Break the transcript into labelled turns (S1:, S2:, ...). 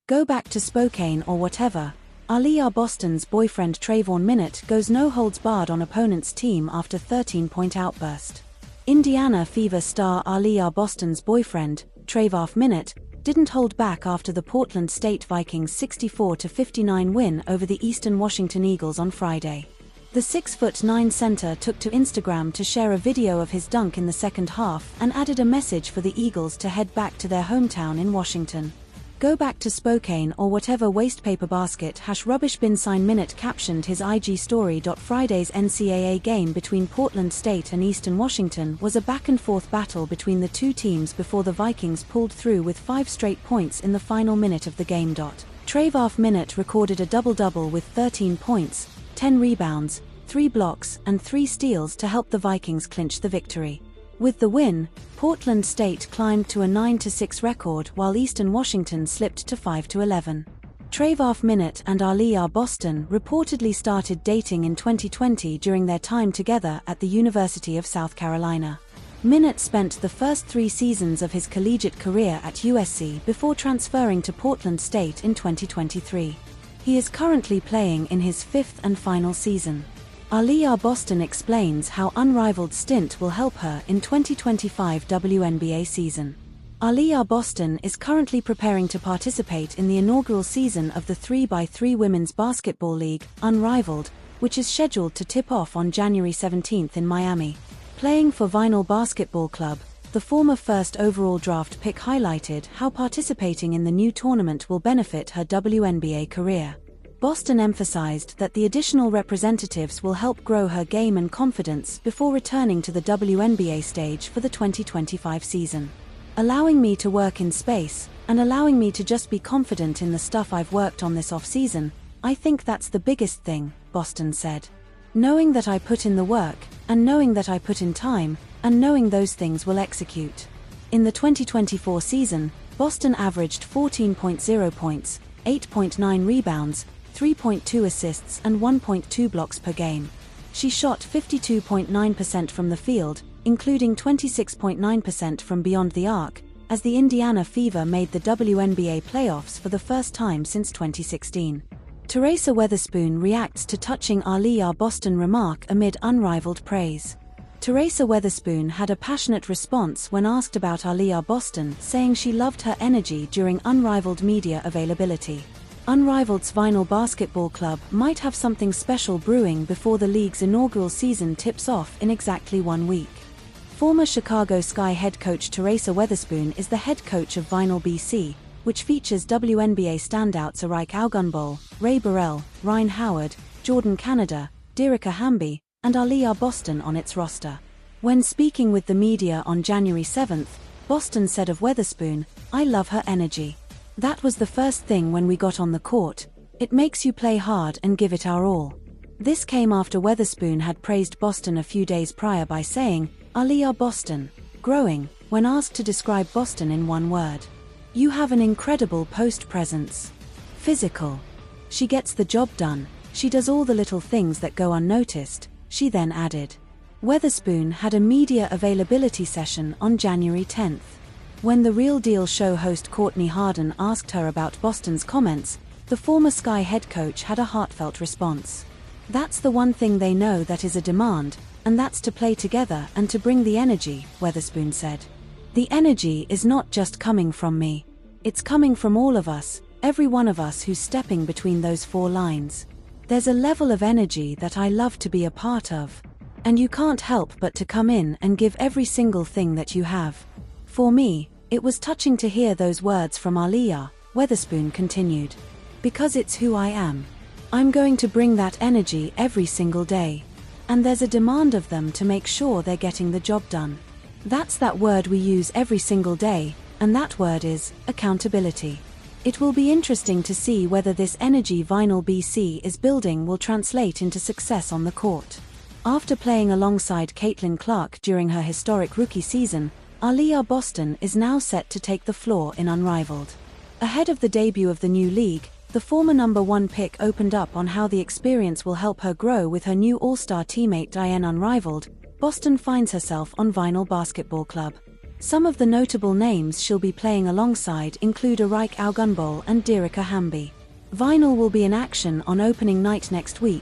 S1: Go back to Spokane or whatever. Aliyah Boston's boyfriend Trayvon Minott goes no holds barred on opponent's team after 13-point outburst. Indiana Fever star Aliyah Boston's boyfriend, Trayvon Minott, didn't hold back after the Portland State Vikings' 64-59 win over the Eastern Washington Eagles on Friday. The 6'9" center took to Instagram to share a video of his dunk in the second half and added a message for the Eagles to head back to their hometown in Washington. Go back to Spokane or whatever wastepaper basket #rubbish bin sign. Minott captioned his IG story. Friday's NCAA game between Portland State and Eastern Washington was a back-and-forth battle between the two teams before the Vikings pulled through with 5 straight points in the final minute of the game. Trayvon Minott recorded a double-double with 13 points, 10 rebounds, 3 blocks and 3 steals to help the Vikings clinch the victory. With the win, Portland State climbed to a 9-6 record while Eastern Washington slipped to 5-11. Trayvon Minott and Aliyah Boston reportedly started dating in 2020 during their time together at the University of South Carolina. Minott spent the first 3 seasons of his collegiate career at USC before transferring to Portland State in 2023. He is currently playing in his 5th and final season. Aliyah Boston explains how unrivaled stint will help her in 2025 WNBA season. Aliyah Boston is currently preparing to participate in the inaugural season of the 3x3 Women's Basketball League, Unrivaled, which is scheduled to tip off on January 17 in Miami. Playing for Vinyl Basketball Club, the former first overall draft pick highlighted how participating in the new tournament will benefit her WNBA career. Boston emphasized that the additional representatives will help grow her game and confidence before returning to the WNBA stage for the 2025 season. Allowing me to work in space, and allowing me to just be confident in the stuff I've worked on this off-season, I think that's the biggest thing, Boston said. Knowing that I put in the work, and knowing that I put in time, and knowing those things will execute. In the 2024 season, Boston averaged 14.0 points, 8.9 rebounds, 3.2 assists and 1.2 blocks per game. She shot 52.9% from the field, including 26.9% from beyond the arc, as the Indiana Fever made the WNBA playoffs for the first time since 2016. Teresa Weatherspoon reacts to touching Aliyah Boston remark amid unrivaled praise. Teresa Weatherspoon had a passionate response when asked about Aliyah Boston, saying she loved her energy during unrivaled media availability. Unrivaled's Vinyl Basketball Club might have something special brewing before the league's inaugural season tips off in exactly 1 week. Former Chicago Sky head coach Teresa Weatherspoon is the head coach of Vinyl BC, which features WNBA standouts Arike Augunbol, Ray Burrell, Ryan Howard, Jordan Canada, Derica Hamby, and Aliyah Boston on its roster. When speaking with the media on January 7, Boston said of Weatherspoon, "I love her energy. That was the first thing when we got on the court. It makes you play hard and give it our all." This came after Weatherspoon had praised Boston a few days prior by saying, "Aliyah Boston, growing," when asked to describe Boston in one word. "You have an incredible post presence. Physical. She gets the job done, she does all the little things that go unnoticed," she then added. Weatherspoon had a media availability session on January 10. When The Real Deal show host Courtney Harden asked her about Boston's comments, the former Sky head coach had a heartfelt response. "That's the one thing they know that is a demand, and that's to play together and to bring the energy," Weatherspoon said. "The energy is not just coming from me. It's coming from all of us, every one of us who's stepping between those 4 lines. There's a level of energy that I love to be a part of. And you can't help but to come in and give every single thing that you have. For me, it was touching to hear those words from Aliyah," Weatherspoon continued. "Because it's who I am. I'm going to bring that energy every single day. And there's a demand of them to make sure they're getting the job done. That's that word we use every single day, and that word is accountability. It will be interesting to see whether this energy Vinyl BC is building will translate into success on the court." After playing alongside Caitlin Clark during her historic rookie season, Aliyah Boston is now set to take the floor in Unrivaled. Ahead of the debut of the new league, the former #1 pick opened up on how the experience will help her grow with her new all-star teammate Diane. Unrivaled, Boston finds herself on Vinyl Basketball Club. Some of the notable names she'll be playing alongside include Araik Augunbol and Dierika Hamby. Vinyl will be in action on opening night next week,